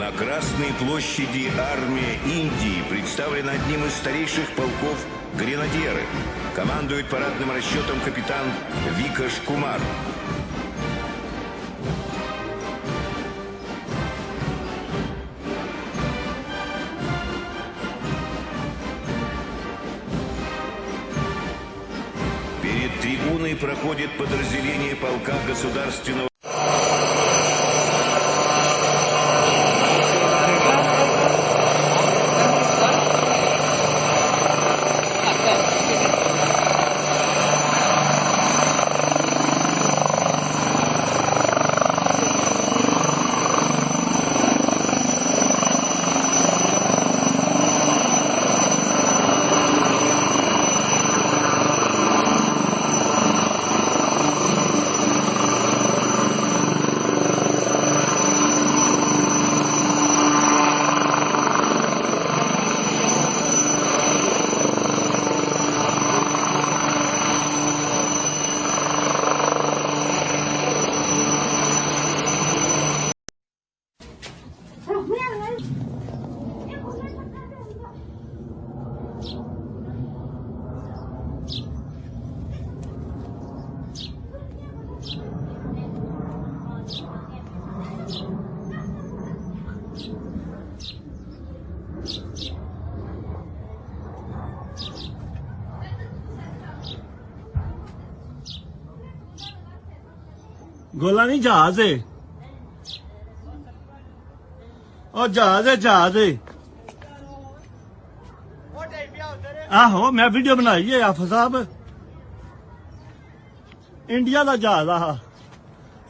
На Красной площади армия Индии представлена одним из старейших полков гренадеры. Командует парадным расчетом капитан Викаш Кумар. Перед трибуной проходит подразделение полка государственного. गोला नहीं जहाज है और जहाज है आहो मैं वीडियो बनाई है आफा साहब इंडिया का जहाज आहा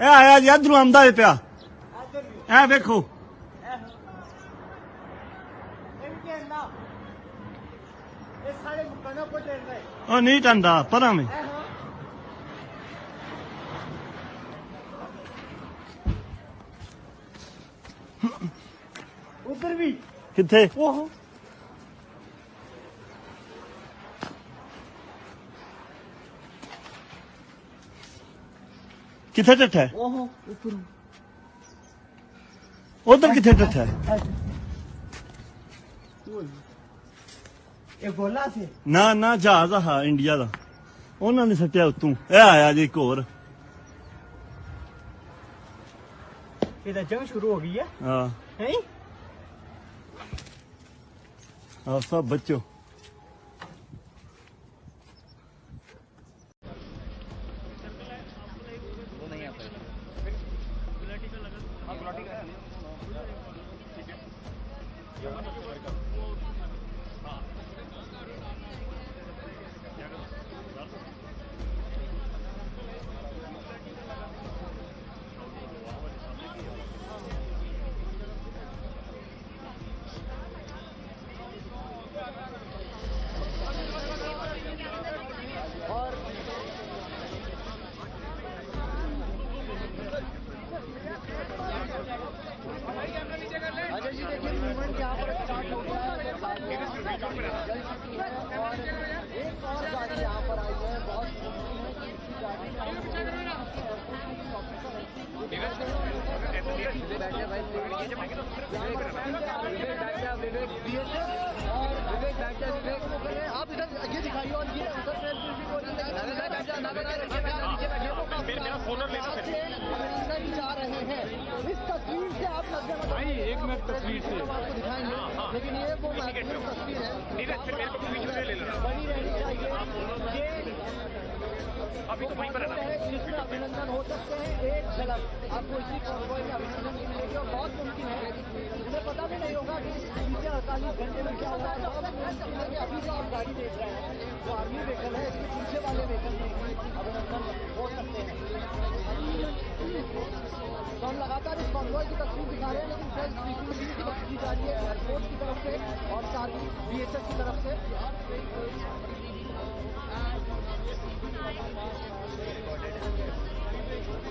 ए आया जी इधरों आंदा है पिया ए देखो ओ नहीं टंडा परा में उधर भी किथे ओहो किथे टट्ठा है ओहो ऊपर उधर किथे टट्ठा है ये गोला से ना ना जहाज हा इंडिया का उन्होंने सट्टिया उतों ए आया जी एक होर इधर जंग शुरू हो गई है हाँ हैं आप सब बच्चों आप इधर ये दिखाइए और ये उधर जा रहे हैं इस तस्वीर से आप भाई एक मिनट तस्वीर से आपको दिखाएंगे लेकिन ये वो तस्वीर है बनी रहनी चाहिए ये अभी तो वहीं पर जिसमें अभिनंदन हो सकते हैं एक झलक आपको इसी कॉन्वॉय में अभिनंदन मिलेगी और बहुत मुमकिन है मुझे पता भी नहीं होगा कि पिछले 48 घंटे में क्या हुआ बहुत मुमकिन है कि अभी जो आप गाड़ी देख रहे हैं जो आर्मी व्हीकल है इसके पीछे वाले व्हीकल में अभिनंदन हो सकते हैं तो हम लगातार इस कॉन्वॉय की तस्वीर दिखा रहे हैं लेकिन प्रेस ब्रीफिंग भी की जा रही है एयरफोर्स की तरफ से और साथ ही BHF की तरफ से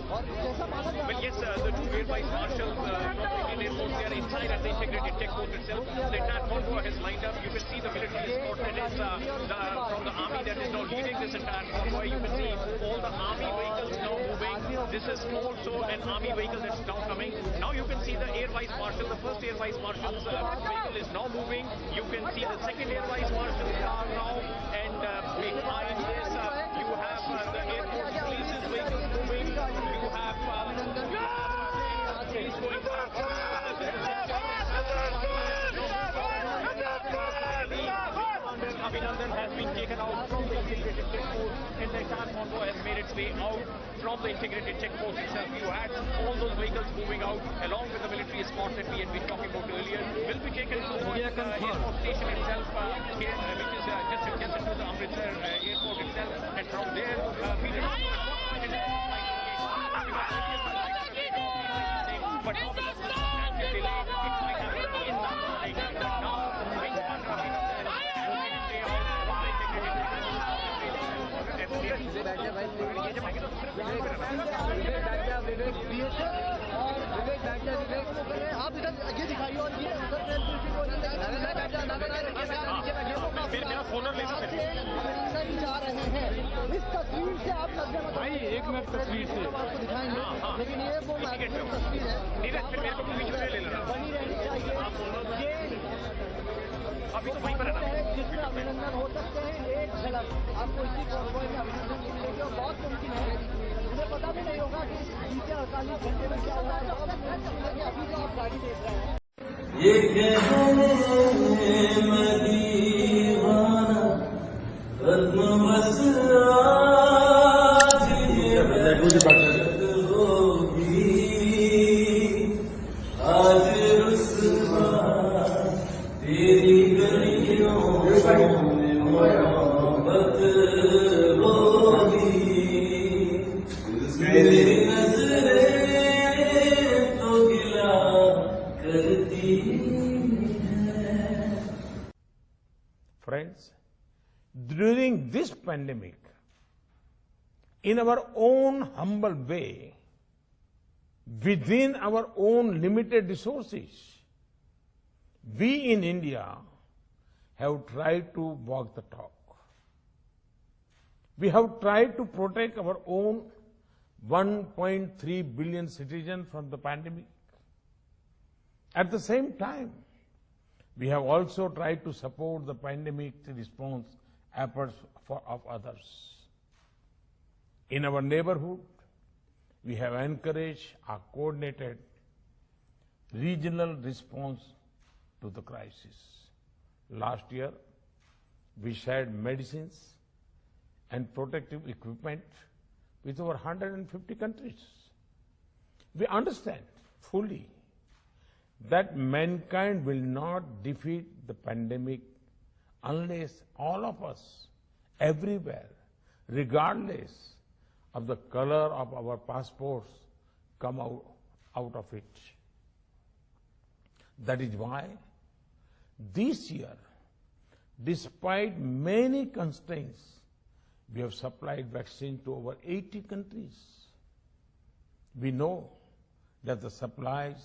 Well, yes, the two Air Vice Marshals from the Indian Air Force, they are inside at the integrated checkpost itself. The entire convoy has lined up. You can see the military escort that is from the army that is now leading this entire convoy. You can see all the army vehicles now moving. This is also an army vehicle that's now coming. Now you can see the Air Vice Marshal, the first Air Vice Marshal's vehicle is now moving. You can see the second Air Vice Marshal's car now, and behind this you have the Air Force Police's vehicles moving. You have police going Abhinandan has been taken out from the integrated checkpost, and the entire convoy has made its way out from the integrated checkpost itself. You had all those vehicles moving out along with the military escort that we had been talking about earlier. Will be taken to the airport station itself, which is just adjacent to the Amritsar airport itself, and from there, we don't know at what point it is. But now because of the substantial delay, it might have been in the morning. But now, आप इधर ये दिखाइए और ये उधर मेरा फोनर ले सकते जा रहे हैं। इस तस्वीर से आप भाई एक मिनट तस्वीर से आपको दिखाएंगे, लेकिन ये वो तस्वीर है नीरज, फिर मेरे को बीच में ले लेना। बनी रहनी चाहिए। ये अभी तो वहीं पर है ना, जिसमें अभिनंदन हो सकते हैं। एक झलक आपको इसी कॉन्वॉय में अभिनंदन मिलेगी और बहुत मुमकिन है मुझे पता भी नहीं होगा कि बीते 48 घंटे में क्या हुआ है। बहुत मुमकिन है कि अभी जो आप गाड़ी देख रहे हैं ये मदीवाना रत्न मसरा होगी आज रुस्वा तेरी गलियों में मोहब्बत होगी मेरी नजरें तो गिला करती हैं। Friends, during this pandemic, in our own humble way, within our own limited resources, we in India have tried to walk the talk. We have tried to protect our own 1.3 billion citizens from the pandemic. At the same time, we have also tried to support the pandemic response efforts of others. In our neighborhood, we have encouraged a coordinated regional response to the crisis. Last year, we shared medicines and protective equipment with over 150 countries. We understand fully that mankind will not defeat the pandemic unless all of us, everywhere, regardless of the color of our passports, come out of it. That is why this year, despite many constraints, we have supplied vaccine to over 80 countries. We know that the supplies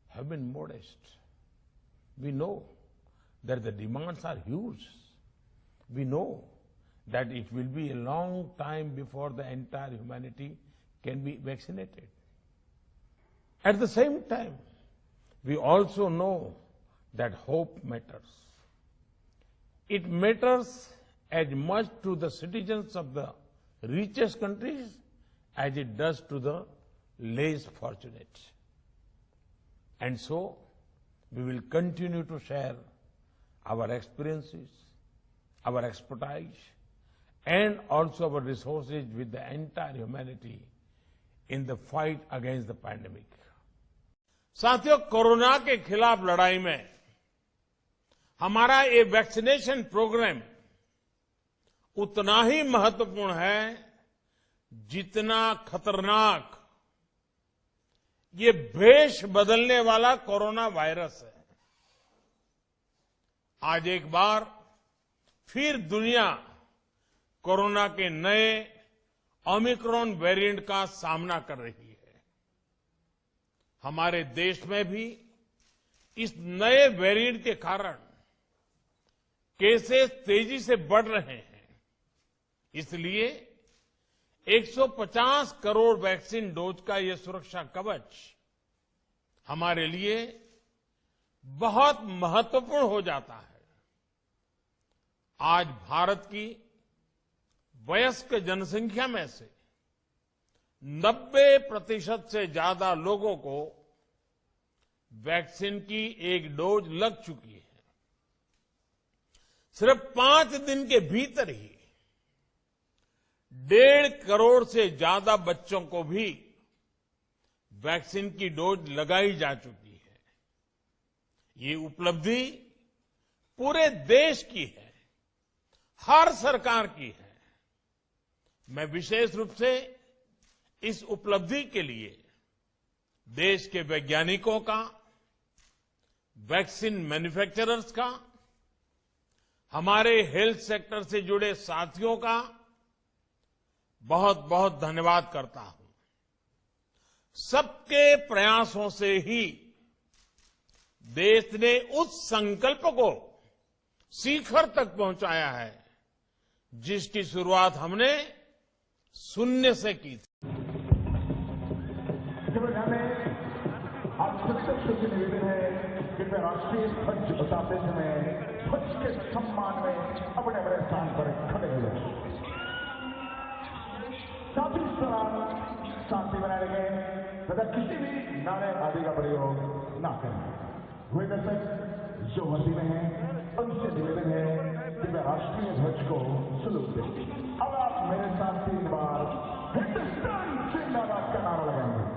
have been modest. We know that the demands are huge. We know that it will be a long time before the entire humanity can be vaccinated. At the same time, we also know that hope matters. It matters as much to the citizens of the richest countries as it does to the less fortunate. And so, we will continue to share our experiences, our expertise, and also our resources with the entire humanity in the fight against the pandemic. साथियों, corona के खिलाफ लड़ाई में हमारा ये vaccination programme उतना ही महत्वपूर्ण है जितना खतरनाक ये भेष बदलने वाला कोरोना वायरस है। आज एक बार फिर दुनिया कोरोना के नए ओमिक्रॉन वेरिएंट का सामना कर रही है। हमारे देश में भी इस नए वेरिएंट के कारण केसेस तेजी से बढ़ रहे हैं। इसलिए 150 करोड़ वैक्सीन डोज का ये सुरक्षा कवच हमारे लिए बहुत महत्वपूर्ण हो जाता है। आज भारत की वयस्क जनसंख्या में से 90% से ज्यादा लोगों को वैक्सीन की एक डोज लग चुकी है। सिर्फ 5 दिन के भीतर ही 1.5 करोड़ से ज्यादा बच्चों को भी वैक्सीन की डोज लगाई जा चुकी है। ये उपलब्धि पूरे देश की है, हर सरकार की है। मैं विशेष रूप से इस उपलब्धि के लिए देश के वैज्ञानिकों का, वैक्सीन मैन्युफैक्चरर्स का, हमारे हेल्थ सेक्टर से जुड़े साथियों का बहुत बहुत धन्यवाद करता हूं। सबके प्रयासों से ही देश ने उस संकल्प को शिखर तक पहुंचाया है जिसकी शुरुआत हमने शून्य से की थी। आप सबसे निवेदन है कि मैं राष्ट्रीय ध्वज बताते समय ध्वज के सम्मान में अपने अपने स्थान पर खड़े हुए। साथ ही शांति बनाए रखें तथा किसी भी नारे आदि का प्रयोग न करें। वे दर्शक जो वर्दी में है उनसे निवेदन है कि वे राष्ट्रीय ध्वज को सलूट दें। अब आप मेरे साथ 3 बार हिंदुस्तान जिंदाबाद का नारा लगाएंगे।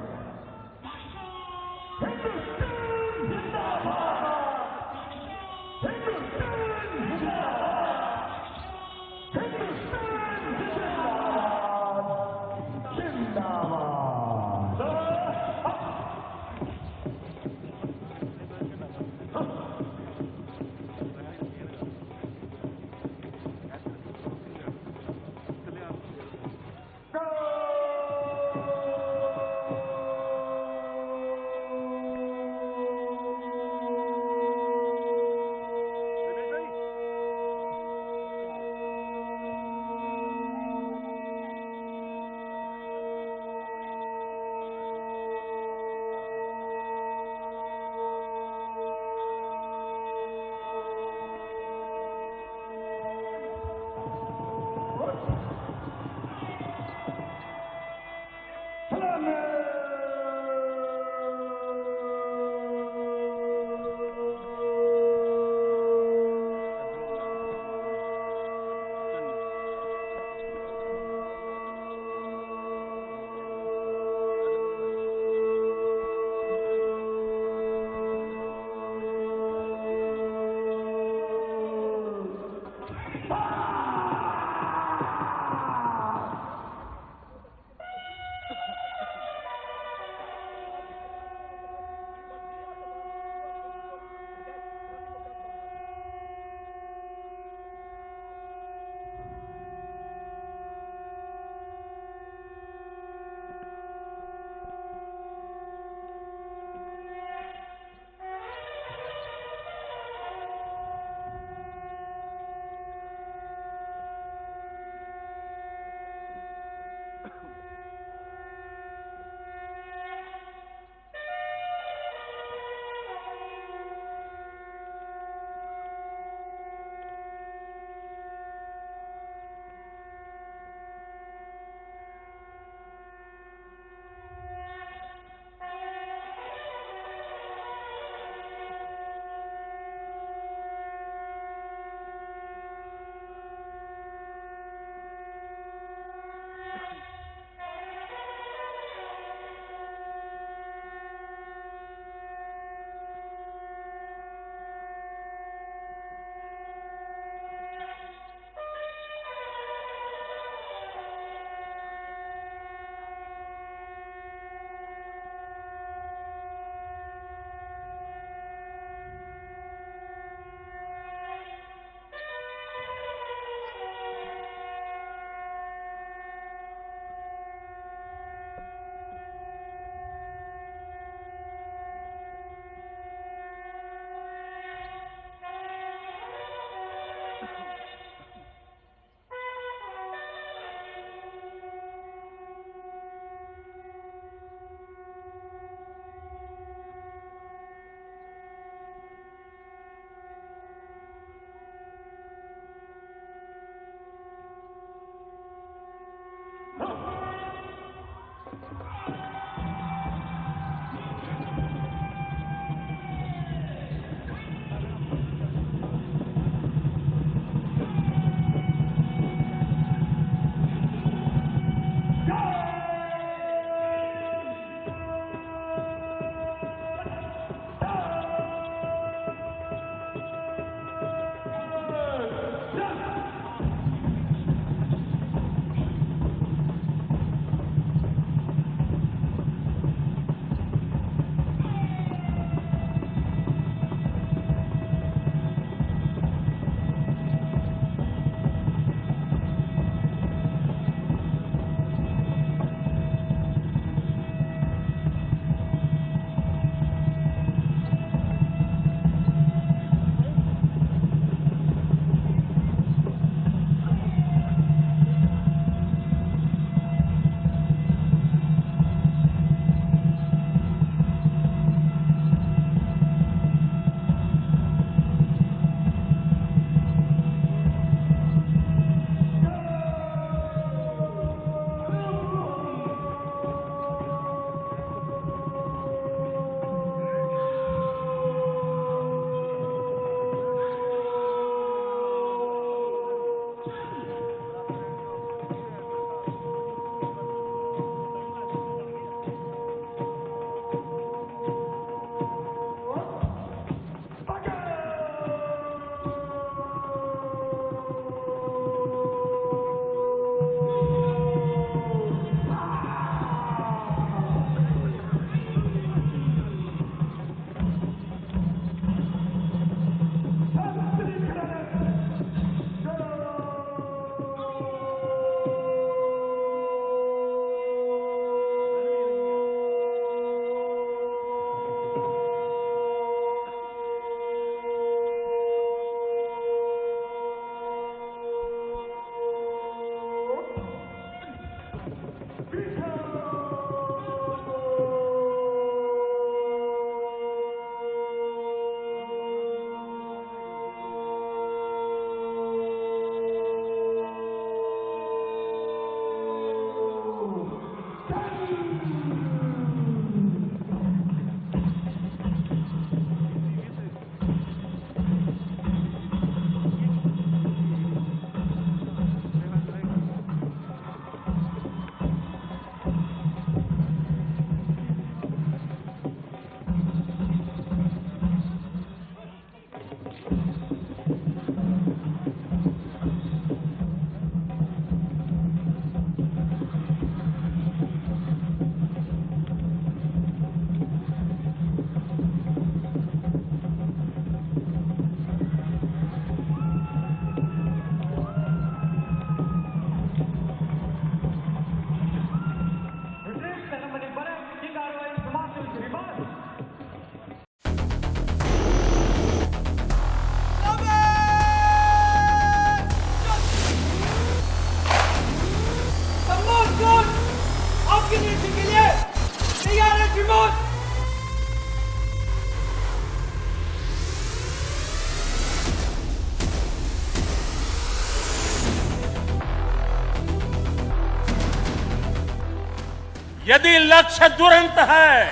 यदि लक्ष्य दुरंत है,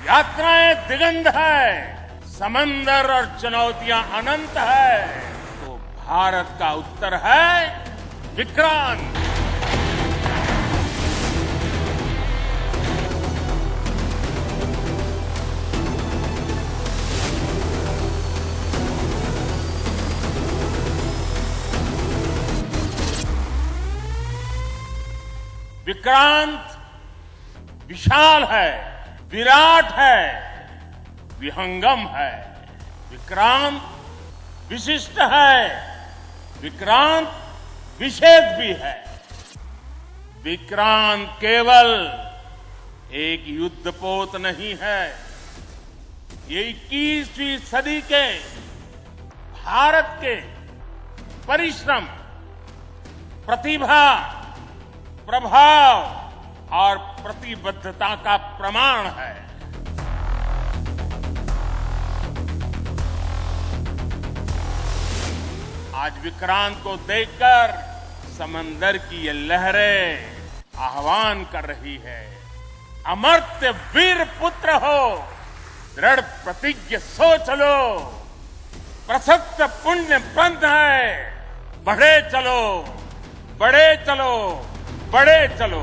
यात्राएं दिगंत है, समंदर और चुनौतियां अनंत है, तो भारत का उत्तर है विक्रांत। विक्रांत विशाल है, विराट है, विहंगम है। विक्रांत विशिष्ट है, विक्रांत विशेष भी है। विक्रांत केवल एक युद्धपोत नहीं है, ये 21वीं सदी के भारत के परिश्रम, प्रतिभा, प्रभाव और प्रतिबद्धता का प्रमाण है। आज विक्रांत को देखकर समंदर की ये लहरें आह्वान कर रही है, अमर्त्य वीर पुत्र हो, दृढ़ प्रतिज्ञ सोच लो, प्रशस्त पुण्य पंथ है, बढ़े चलो, बढ़े चलो, बढ़े चलो।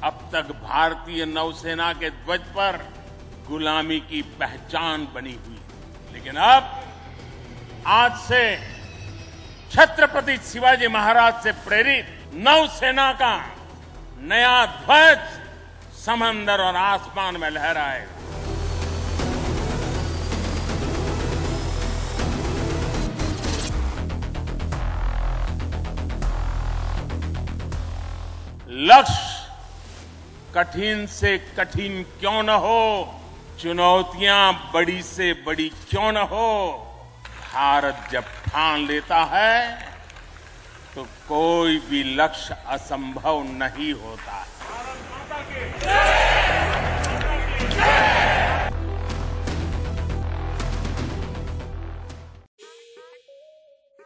अब तक भारतीय नौसेना के ध्वज पर गुलामी की पहचान बनी हुई, लेकिन अब आज से छत्रपति शिवाजी महाराज से प्रेरित नौसेना का नया ध्वज समंदर और आसमान में लहराएगा। लक्ष्य कठिन से कठिन क्यों न हो, चुनौतियां बड़ी से बड़ी क्यों न हो, भारत जब ठान लेता है तो कोई भी लक्ष्य असंभव नहीं होता।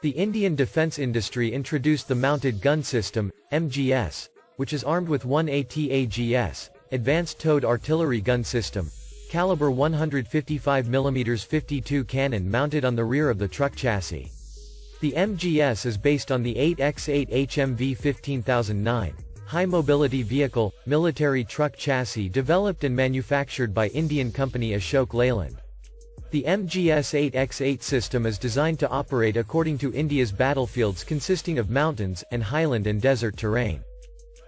The Indian defense industry introduced the Mounted Gun System, MGS, which is armed with one ATAGS, Advanced Towed Artillery Gun System, caliber 155 mm 52 cannon mounted on the rear of the truck chassis. The MGS is based on the 8x8 HMV 15009, high-mobility vehicle, military truck chassis developed and manufactured by Indian company Ashok Leyland. The MGS 8x8 system is designed to operate according to India's battlefields consisting of mountains and highland and desert terrain.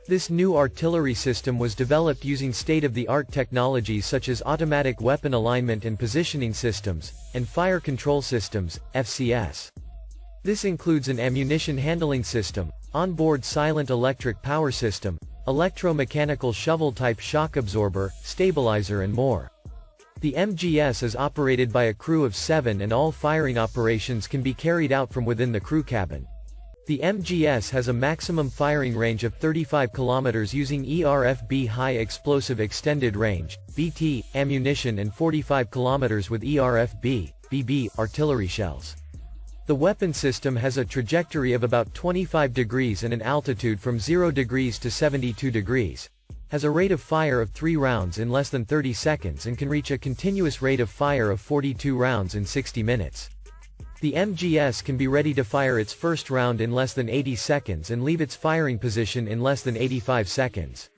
This new artillery system was developed using state-of-the-art technologies such as automatic weapon alignment and positioning systems, and fire control systems, FCS. This includes an ammunition handling system, onboard silent electric power system, electromechanical shovel-type shock absorber, stabilizer and more. The MGS is operated by a crew of 7 and all firing operations can be carried out from within the crew cabin. The MGS has a maximum firing range of 35 km using ERFB High Explosive Extended Range, BT, ammunition and 45 km with ERFB, BB, artillery shells. The weapon system has a trajectory of about 25 degrees and an altitude from 0 degrees to 72 degrees. Has a rate of fire of 3 rounds in less than 30 seconds and can reach a continuous rate of fire of 42 rounds in 60 minutes. The MGS can be ready to fire its first round in less than 80 seconds and leave its firing position in less than 85 seconds.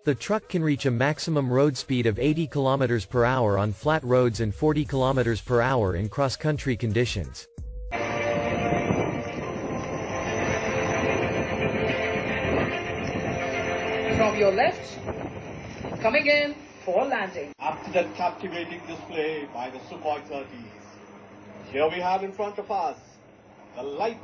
The truck can reach a maximum road speed of 80 km per hour on flat roads and 40 km per hour in cross-country conditions. From your left, coming in for landing. After that captivating display by the Sukhoi 30s, here we have in front of us the light.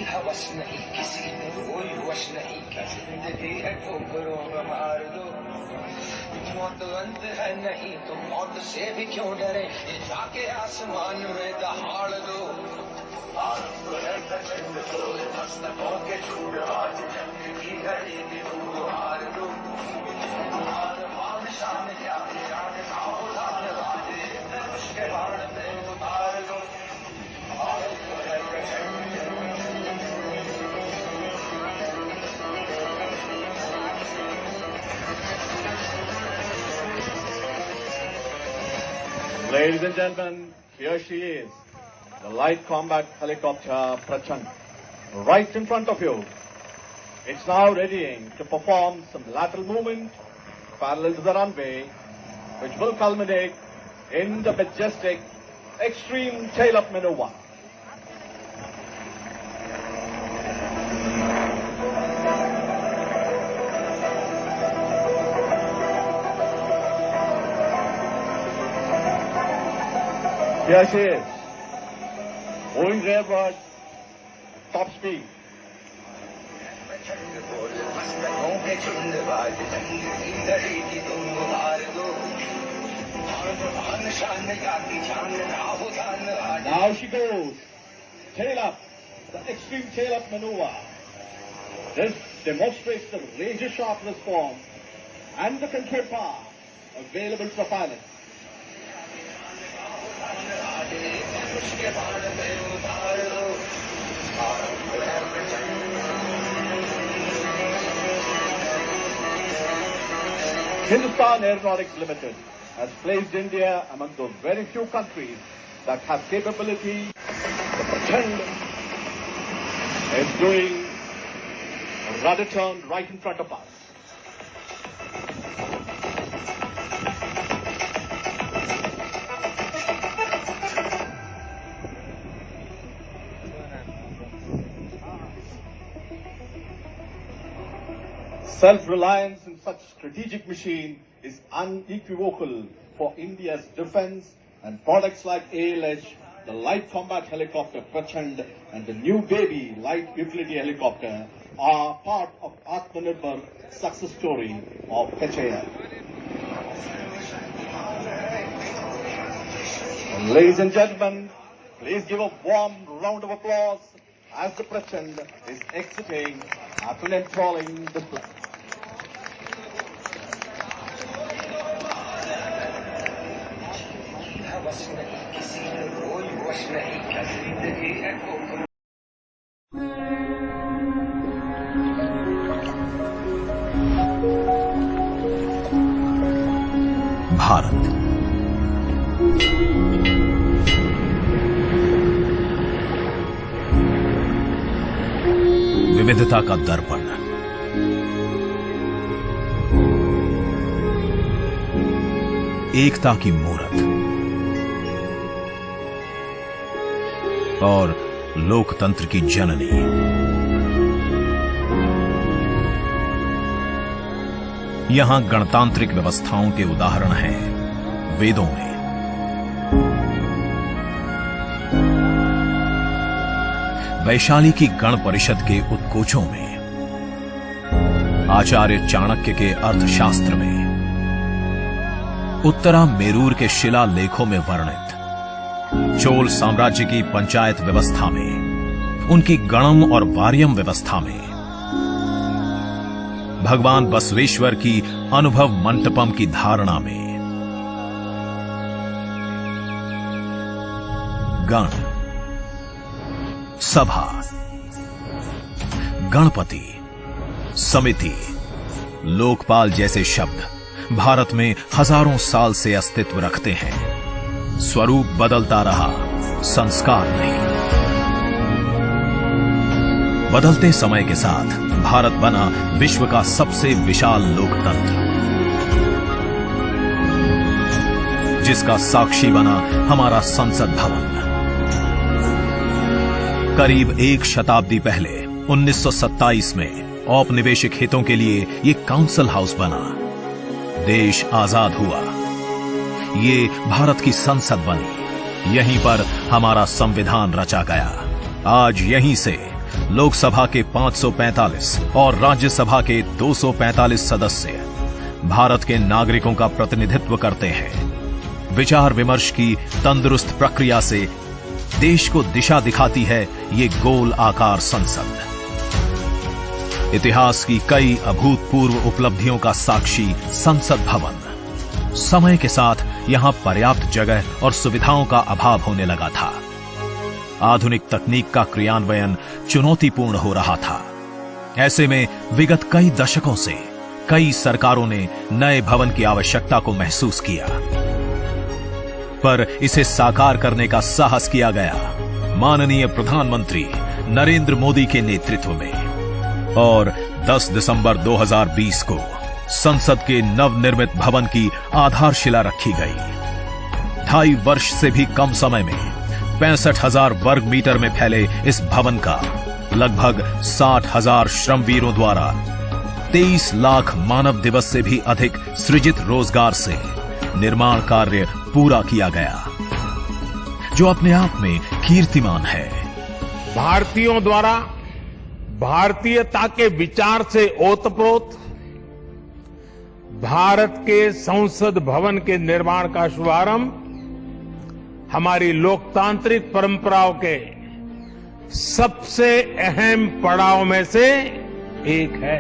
हवस नहीं किसी में कोई वश नहीं ठोकरों में मार दो, मौत अंत है नहीं तो मौत से भी क्यों डरे, ये जाके आसमान में दहाड़ दो। मस्तकों के छूट आज जंग की घड़ी भी हार दो, बादशाह ने क्या किया उसके बाण में उतार दो। Ladies and gentlemen, here she is, the light combat helicopter Prachand, right in front of you. It's now readying to perform some lateral movement parallel to the runway, which will culminate in the majestic extreme tail-up maneuver. Here she is, moving rearward, top speed. Now she goes, tail up, the extreme tail up maneuver. This demonstrates the razor sharp response and the control power available to the pilot. Hindustan Aeronautics Limited has placed India among the very few countries that have capability. The Prachand is doing a rudder turn right in front of us. Self-reliance in such strategic machine is unequivocal for India's defense, and products like ALH, the light combat helicopter Prachand, and the new baby light utility helicopter are part of Atmanirbhar success story of HAL. Ladies and gentlemen, please give a warm round of applause as the Prachand is exiting after an enthralling display. Bharat विविधता का दर्पण, एकता की मूरत और लोकतंत्र की जननी। यहां गणतांत्रिक व्यवस्थाओं के उदाहरण हैं वेदों में, वैशाली की गण परिषद के उत्कोचों में, आचार्य चाणक्य के अर्थशास्त्र में, उत्तरा मेरूर के शिलालेखों में वर्णित चोल साम्राज्य की पंचायत व्यवस्था में, उनकी गणम और वार्यम व्यवस्था में, भगवान बसवेश्वर की अनुभव मंटपम की धारणा में। गण, सभा, गणपति, समिति, लोकपाल जैसे शब्द भारत में हजारों साल से अस्तित्व रखते हैं। स्वरूप बदलता रहा, संस्कार नहीं। बदलते समय के साथ भारत बना विश्व का सबसे विशाल लोकतंत्र, जिसका साक्षी बना हमारा संसद भवन। करीब एक शताब्दी पहले 1927 में औपनिवेशिक हितों के लिए ये काउंसिल हाउस बना। देश आजाद हुआ, ये भारत की संसद बनी। यहीं पर हमारा संविधान रचा गया। आज यहीं से लोकसभा के 545 और राज्यसभा के 245 सदस्य भारत के नागरिकों का प्रतिनिधित्व करते हैं। विचार विमर्श की तंदुरुस्त प्रक्रिया से देश को दिशा दिखाती है ये गोल आकार संसद। इतिहास की कई अभूतपूर्व उपलब्धियों का साक्षी संसद भवन। समय के साथ यहां पर्याप्त जगह और सुविधाओं का अभाव होने लगा था। आधुनिक तकनीक का क्रियान्वयन चुनौतीपूर्ण हो रहा था। ऐसे में विगत कई दशकों से कई सरकारों ने नए भवन की आवश्यकता को महसूस किया, पर इसे साकार करने का साहस किया गया माननीय प्रधानमंत्री नरेंद्र मोदी के नेतृत्व में। और 10 दिसंबर 2020 को संसद के नवनिर्मित भवन की आधारशिला रखी गई। 2.5 वर्ष से भी कम समय में 65,000 वर्ग मीटर में फैले इस भवन का लगभग 60,000 श्रमवीरों द्वारा 23 लाख मानव दिवस से भी अधिक सृजित रोजगार से निर्माण कार्य पूरा किया गया, जो अपने आप में कीर्तिमान है। भारतीयों द्वारा भारतीयता के विचार से ओतप्रोत भारत के संसद भवन के निर्माण का शुभारंभ हमारी लोकतांत्रिक परंपराओं के सबसे अहम पड़ाव में से एक है।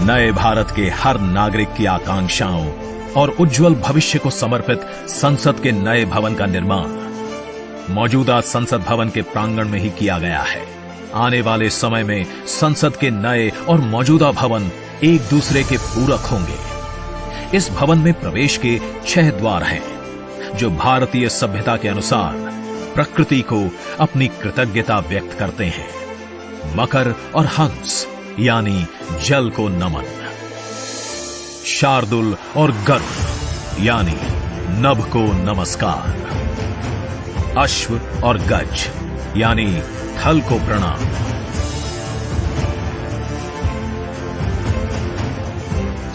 नए भारत के हर नागरिक की आकांक्षाओं और उज्जवल भविष्य को समर्पित संसद के नए भवन का निर्माण मौजूदा संसद भवन के प्रांगण में ही किया गया है। आने वाले समय में संसद के नए और मौजूदा भवन एक दूसरे के पूरक होंगे। इस भवन में प्रवेश के 6 द्वार हैं, जो भारतीय सभ्यता के अनुसार प्रकृति को अपनी कृतज्ञता व्यक्त करते हैं। मकर और हंस यानी जल को नमन, शार्दुल और गरुड़ यानी नभ को नमस्कार, अश्व और गज यानी थल को प्रणाम।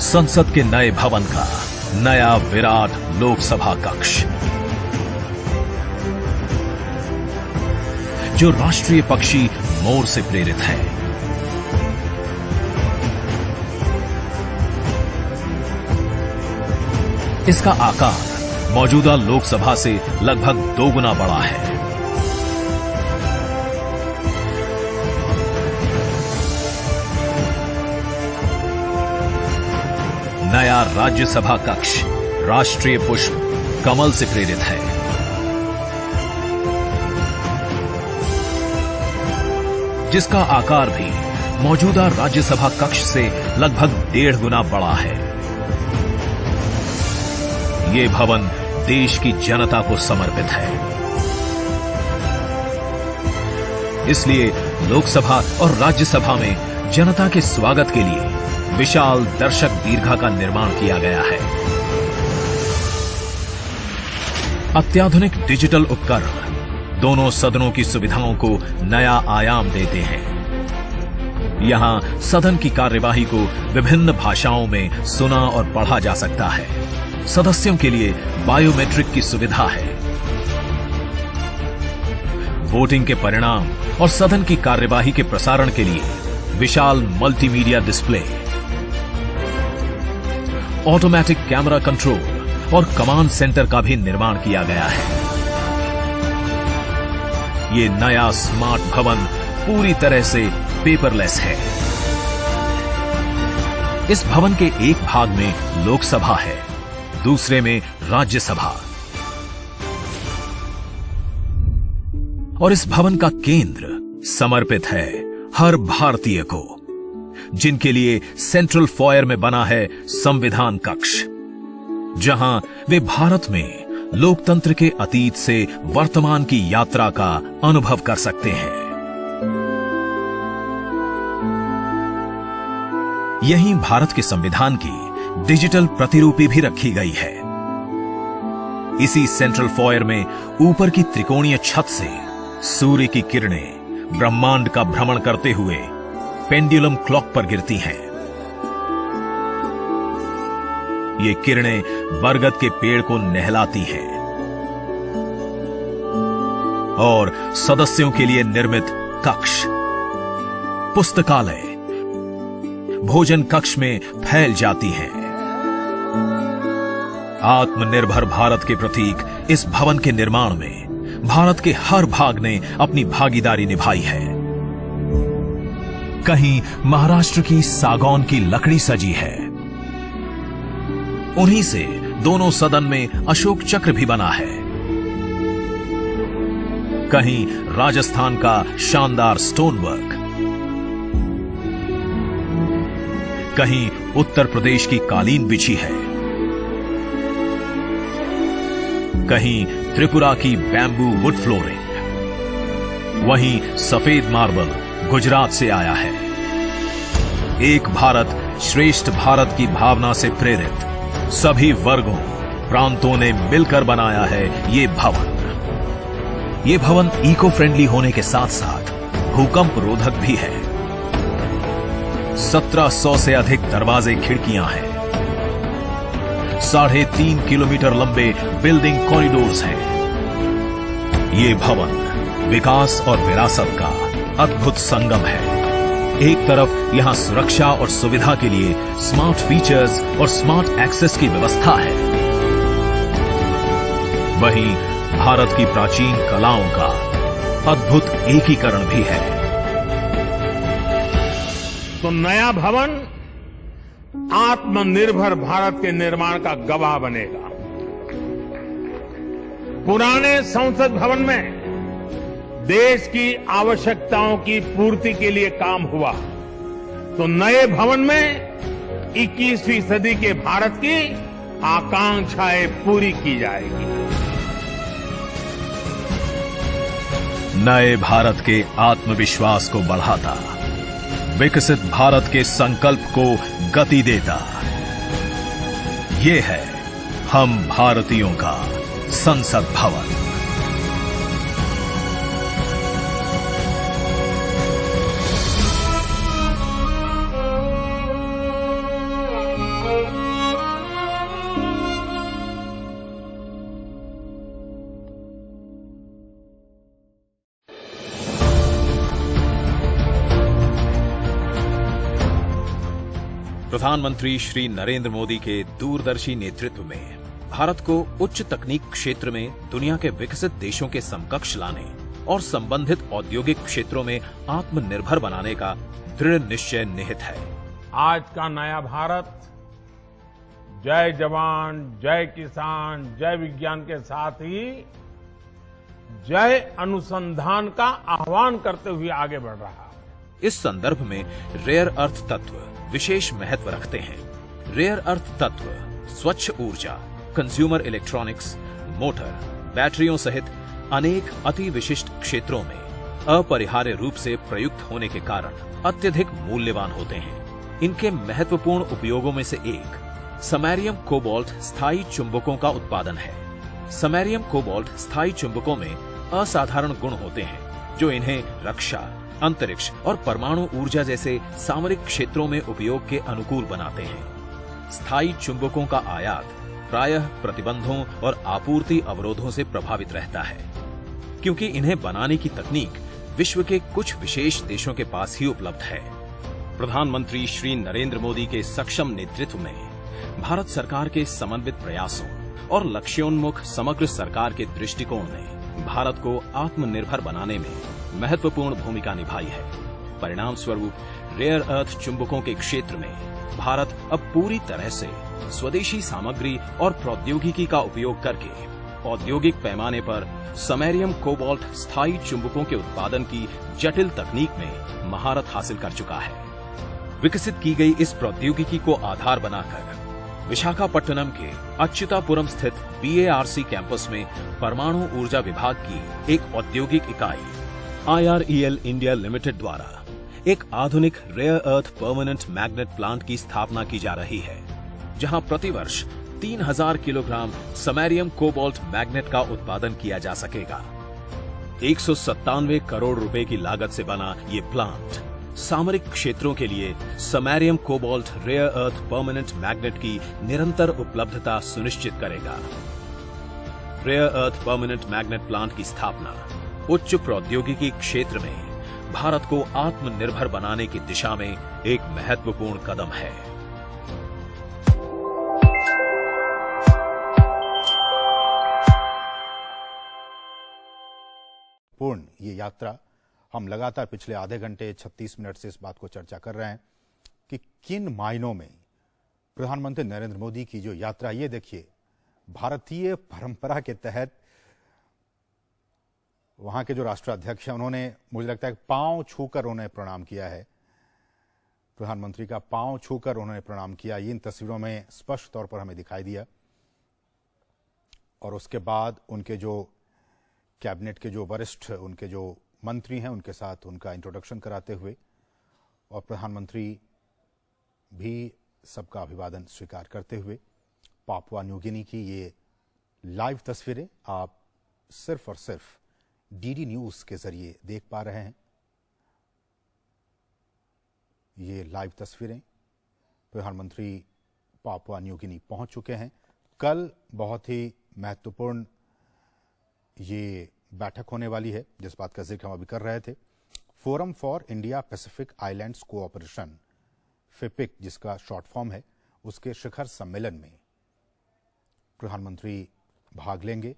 संसद के नए भवन का नया विराट लोकसभा कक्ष, जो राष्ट्रीय पक्षी मोर से प्रेरित है। इसका आकार मौजूदा लोकसभा से लगभग 2 गुना बड़ा है। नया राज्यसभा कक्ष राष्ट्रीय पुष्प कमल से प्रेरित है। जिसका आकार भी मौजूदा राज्यसभा कक्ष से लगभग 1.5 गुना बड़ा है। ये भवन देश की जनता को समर्पित है। इसलिए लोकसभा और राज्यसभा में जनता के स्वागत के लिए विशाल दर्शक दीर्घा का निर्माण किया गया है। अत्याधुनिक डिजिटल उपकरण दोनों सदनों की सुविधाओं को नया आयाम देते हैं। यहां सदन की कार्यवाही को विभिन्न भाषाओं में सुना और पढ़ा जा सकता है। सदस्यों के लिए बायोमेट्रिक की सुविधा है। वोटिंग के परिणाम और सदन की कार्यवाही के प्रसारण के लिए विशाल multimedia display, automatic camera control और कमांड सेंटर का भी निर्माण किया गया है। ये नया स्मार्ट भवन पूरी तरह से पेपरलेस है। इस भवन के एक भाग में लोकसभा है, दूसरे में राज्यसभा। और इस भवन का केंद्र समर्पित है हर भारतीय को, जिनके लिए सेंट्रल फॉयर में बना है संविधान कक्ष, जहां वे भारत में लोकतंत्र के अतीत से वर्तमान की यात्रा का अनुभव कर सकते हैं। यहीं भारत के संविधान की डिजिटल प्रतिरूपी भी रखी गई है। इसी सेंट्रल फॉयर में ऊपर की त्रिकोणीय छत से सूर्य की किरणें ब्रह्मांड का भ्रमण करते हुए पेंडुलम क्लॉक पर गिरती हैं। ये किरणें बरगद के पेड़ को नहलाती हैं। और सदस्यों के लिए निर्मित कक्ष, पुस्तकालय भोजन कक्ष में फैल जाती हैं। आत्मनिर्भर भारत के प्रतीक इस भवन के निर्माण में भारत के हर भाग ने अपनी भागीदारी निभाई है। कहीं महाराष्ट्र की सागौन की लकड़ी सजी है, उन्हीं से दोनों सदन में अशोक चक्र भी बना है। कहीं राजस्थान का शानदार स्टोन वर्क, कहीं उत्तर प्रदेश की कालीन बिछी है, कहीं त्रिपुरा की बैम्बू वुड फ्लोरिंग, वहीं सफेद मार्बल गुजरात से आया है। एक भारत श्रेष्ठ भारत की भावना से प्रेरित सभी वर्गों प्रांतों ने मिलकर बनाया है ये भवन। ये भवन इको फ्रेंडली होने के साथ साथ भूकंप रोधक भी है। 1700 से अधिक दरवाजे खिड़कियां हैं। 3.5 किलोमीटर लंबे बिल्डिंग कॉरिडोर्स हैं। ये भवन विकास और विरासत का अद्भुत संगम है। एक तरफ यहां सुरक्षा और सुविधा के लिए स्मार्ट फीचर्स और स्मार्ट एक्सेस की व्यवस्था है, वहीं भारत की प्राचीन कलाओं का अद्भुत एकीकरण भी है। तो नया भवन आत्मनिर्भर भारत के निर्माण का गवाह बनेगा। पुराने संसद भवन में देश की आवश्यकताओं की पूर्ति के लिए काम हुआ, तो नए भवन में 21वीं सदी के भारत की आकांक्षाएं पूरी की जाएगी। नए भारत के आत्मविश्वास को बढ़ाता, विकसित भारत के संकल्प को गति देता, ये है हम भारतीयों का संसद भवन। प्रधानमंत्री श्री नरेंद्र मोदी के दूरदर्शी नेतृत्व में भारत को उच्च तकनीक क्षेत्र में दुनिया के विकसित देशों के समकक्ष लाने और संबंधित औद्योगिक क्षेत्रों में आत्मनिर्भर बनाने का दृढ़ निश्चय निहित है। आज का नया भारत जय जवान, जय किसान, जय विज्ञान के साथ ही जय अनुसंधान का आह्वान करते हुए आगे बढ़ रहा है। इस संदर्भ में रेयर अर्थ तत्व विशेष महत्व रखते हैं। रेयर अर्थ तत्व स्वच्छ ऊर्जा, कंज्यूमर इलेक्ट्रॉनिक्स, मोटर, बैटरियों सहित अनेक अति विशिष्ट क्षेत्रों में अपरिहार्य रूप से प्रयुक्त होने के कारण अत्यधिक मूल्यवान होते हैं। इनके महत्वपूर्ण उपयोगों में से एक समैरियम कोबाल्ट स्थायी चुंबकों का उत्पादन है। समैरियम कोबाल्ट स्थायी चुंबकों में असाधारण गुण होते हैं जो इन्हें रक्षा, अंतरिक्ष और परमाणु ऊर्जा जैसे सामरिक क्षेत्रों में उपयोग के अनुकूल बनाते हैं। स्थायी चुंबकों का आयात प्रायः प्रतिबंधों और आपूर्ति अवरोधों से प्रभावित रहता है, क्योंकि इन्हें बनाने की तकनीक विश्व के कुछ विशेष देशों के पास ही उपलब्ध है। प्रधानमंत्री श्री नरेंद्र मोदी के सक्षम नेतृत्व में भारत सरकार के समन्वित प्रयासों और लक्ष्योन्मुख समग्र सरकार के दृष्टिकोण ने भारत को आत्मनिर्भर बनाने में महत्वपूर्ण भूमिका निभाई है। परिणाम स्वरूप रेयर अर्थ चुंबकों के क्षेत्र में भारत अब पूरी तरह से स्वदेशी सामग्री और प्रौद्योगिकी का उपयोग करके औद्योगिक पैमाने पर समैरियम कोबाल्ट स्थायी चुंबकों के उत्पादन की जटिल तकनीक में महारत हासिल कर चुका है। विकसित की गई इस प्रौद्योगिकी को आधार बनाकर विशाखापट्टनम के अच्युतापुरम स्थित BARC कैंपस में परमाणु ऊर्जा विभाग की एक औद्योगिक इकाई IREL इंडिया लिमिटेड द्वारा एक आधुनिक rare earth permanent magnet plant की स्थापना की जा रही है, जहां प्रतिवर्ष 3000 किलोग्राम समैरियम कोबाल्ट मैग्नेट का उत्पादन किया जा सकेगा। 197 करोड़ रुपए की लागत से बना ये प्लांट सामरिक क्षेत्रों के लिए samarium cobalt rare earth permanent magnet की निरंतर उपलब्धता सुनिश्चित करेगा। Rare earth permanent magnet plant की स्थापना उच्च प्रौद्योगिकी क्षेत्र में भारत को आत्मनिर्भर बनाने की दिशा में एक महत्वपूर्ण कदम है। पूर्ण ये यात्रा, हम लगातार पिछले आधे घंटे 36 मिनट से इस बात को चर्चा कर रहे हैं कि किन मायनों में प्रधानमंत्री नरेंद्र मोदी की जो यात्रा, ये देखिए भारतीय परंपरा के तहत वहां के जो राष्ट्राध्यक्ष हैं उन्होंने, मुझे लगता है पांव छूकर उन्होंने प्रणाम किया है, प्रधानमंत्री का पांव छूकर उन्होंने प्रणाम किया। ये इन तस्वीरों में स्पष्ट तौर पर हमें दिखाई दिया। और उसके बाद उनके जो कैबिनेट के जो वरिष्ठ उनके जो मंत्री हैं उनके साथ उनका इंट्रोडक्शन कराते हुए, और प्रधानमंत्री भी सबका अभिवादन स्वीकार करते हुए। पापुआ न्यू गिनी की ये लाइव तस्वीरें आप सिर्फ और सिर्फ डीडी न्यूज के जरिए देख पा रहे हैं। ये लाइव तस्वीरें, प्रधानमंत्री पापुआ न्यू गिनी पहुंच चुके हैं। कल बहुत ही महत्वपूर्ण ये बैठक होने वाली है, जिस बात का जिक्र हम अभी कर रहे थे। Forum for India Pacific islands cooperation, FIPIC जिसका शॉर्ट फॉर्म है, उसके शिखर सम्मेलन में प्रधानमंत्री भाग लेंगे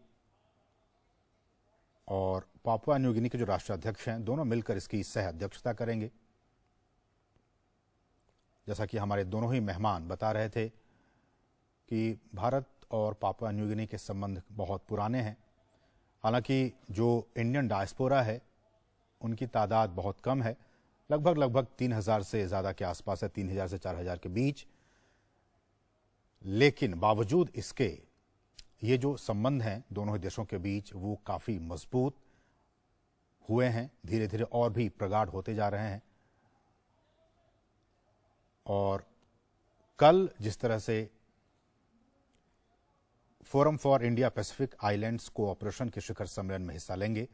और पापुआ न्यू गिनी के जो राष्ट्राध्यक्ष हैं दोनों मिलकर इसकी सह अध्यक्षता करेंगे। जैसा कि हमारे दोनों ही मेहमान बता रहे थे कि भारत और पापुआ न्यू गिनी के संबंध बहुत पुराने हैं। हालांकि जो इंडियन डायस्पोरा है उनकी तादाद बहुत कम है, लगभग 3000 से ज़्यादा के आसपास है, 3000 से 4000 के बीच। लेकिन बावजूद इसके ये जो संबंध हैं दोनों ही देशों के बीच वो काफ़ी मजबूत हुए हैं, धीरे धीरे और भी प्रगाढ़ होते जा रहे हैं। और कल जिस तरह से forum for India Pacific islands cooperation के शिखर सम्मेलन में हिस्सा लेंगे,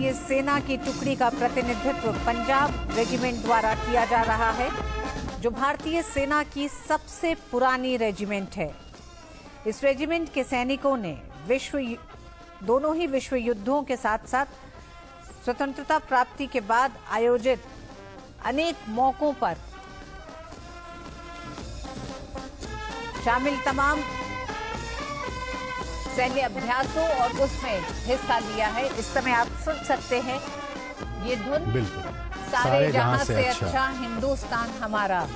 भारतीय सेना की टुकड़ी का प्रतिनिधित्व पंजाब रेजिमेंट द्वारा किया जा रहा है, जो भारतीय सेना की सबसे पुरानी रेजिमेंट है। इस रेजिमेंट के सैनिकों ने दोनों ही विश्व युद्धों के साथ साथ स्वतंत्रता प्राप्ति के बाद आयोजित अनेक मौकों पर शामिल तमाम सैन्य अभ्यासों और उसमें हिस्सा लिया है। इस समय आप सुन सकते हैं ये धुन, बिल्कुल सारे जहां से अच्छा हिंदुस्तान हमारा।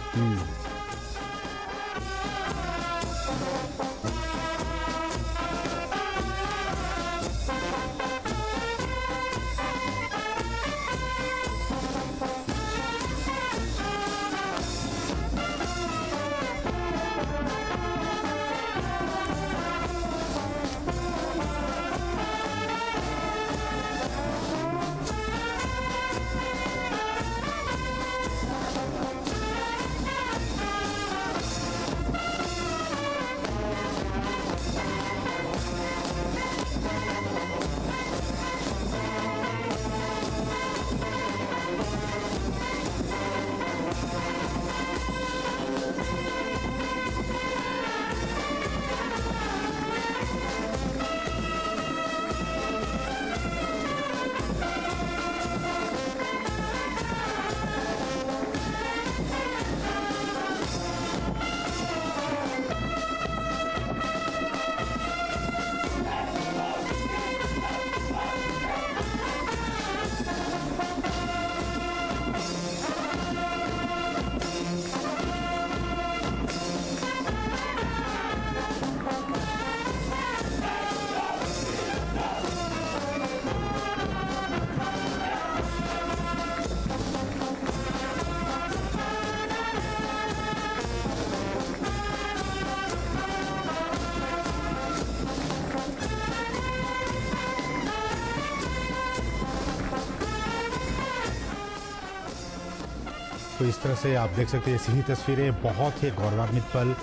तो इस तरह से आप देख सकते हैं ऐसी ही तस्वीरें, बहुत ही गौरवान्वित पल।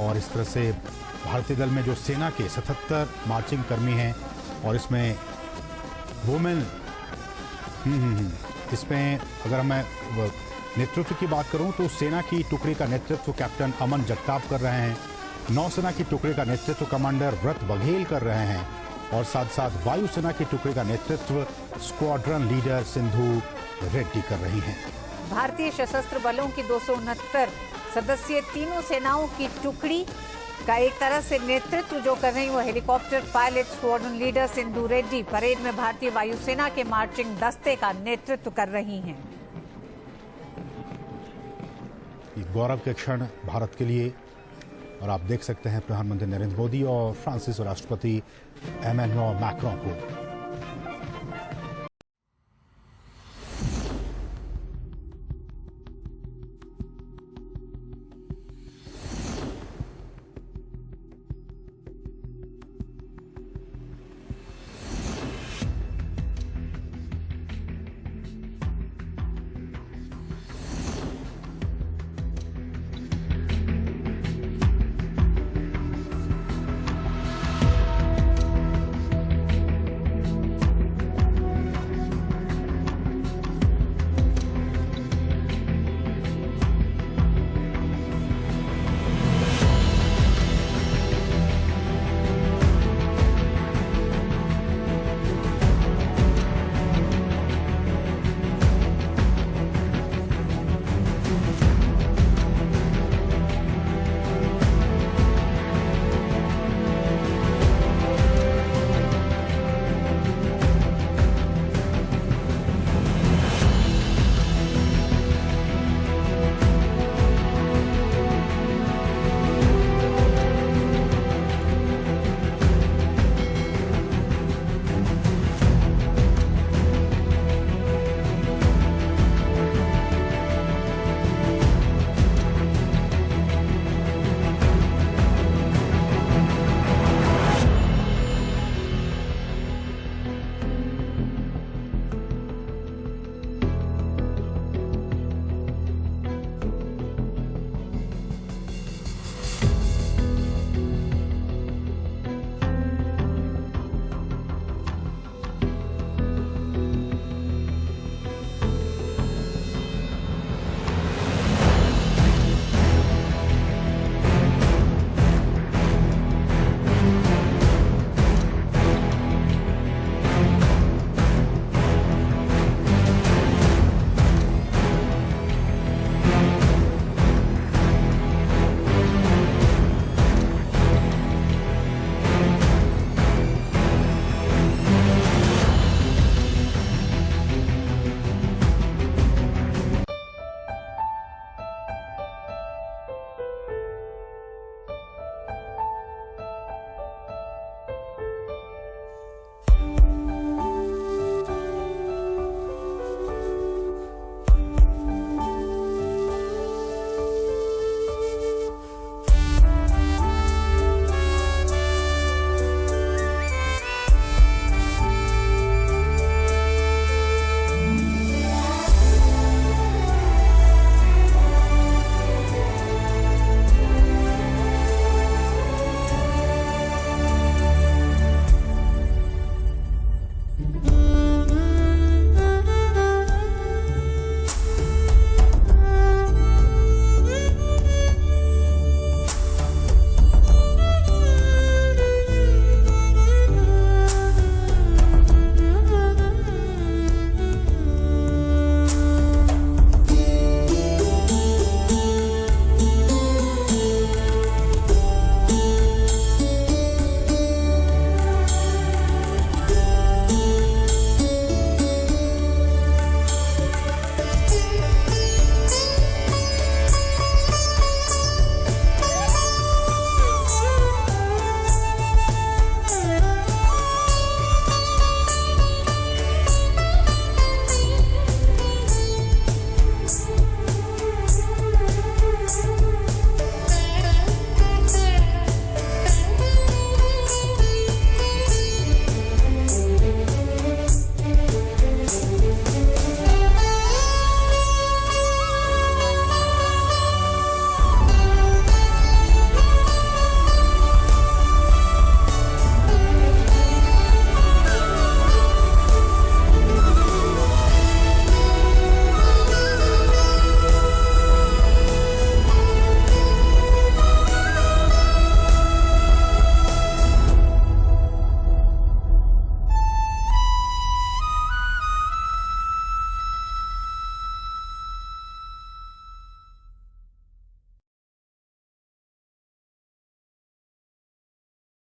और इस तरह से भारतीय दल में जो सेना के 77 मार्चिंग कर्मी हैं और इसमें वुमेन इसमें अगर मैं नेतृत्व की बात करूं तो सेना की टुकड़ी का नेतृत्व कैप्टन अमन जगताप कर रहे हैं, नौसेना की टुकड़ी का नेतृत्व कमांडर व्रत बघेल कर रहे हैं और साथ साथ वायुसेना की टुकड़ी का नेतृत्व स्क्वाड्रन लीडर सिंधु रेड्डी कर रही हैं। भारतीय सशस्त्र बलों की 269 सदस्यीय तीनों सेनाओं की टुकड़ी का एक तरह से नेतृत्व जो कर रही वो helicopter pilot squadron leader Sindhu Reddy parade में भारतीय वायुसेना के मार्चिंग दस्ते का नेतृत्व कर रही हैं। गौरव के क्षण भारत के लिए, और आप देख सकते हैं प्रधानमंत्री नरेंद्र मोदी और फ्रांसीसी राष्ट्रपति एमेनुएल मैक्रों को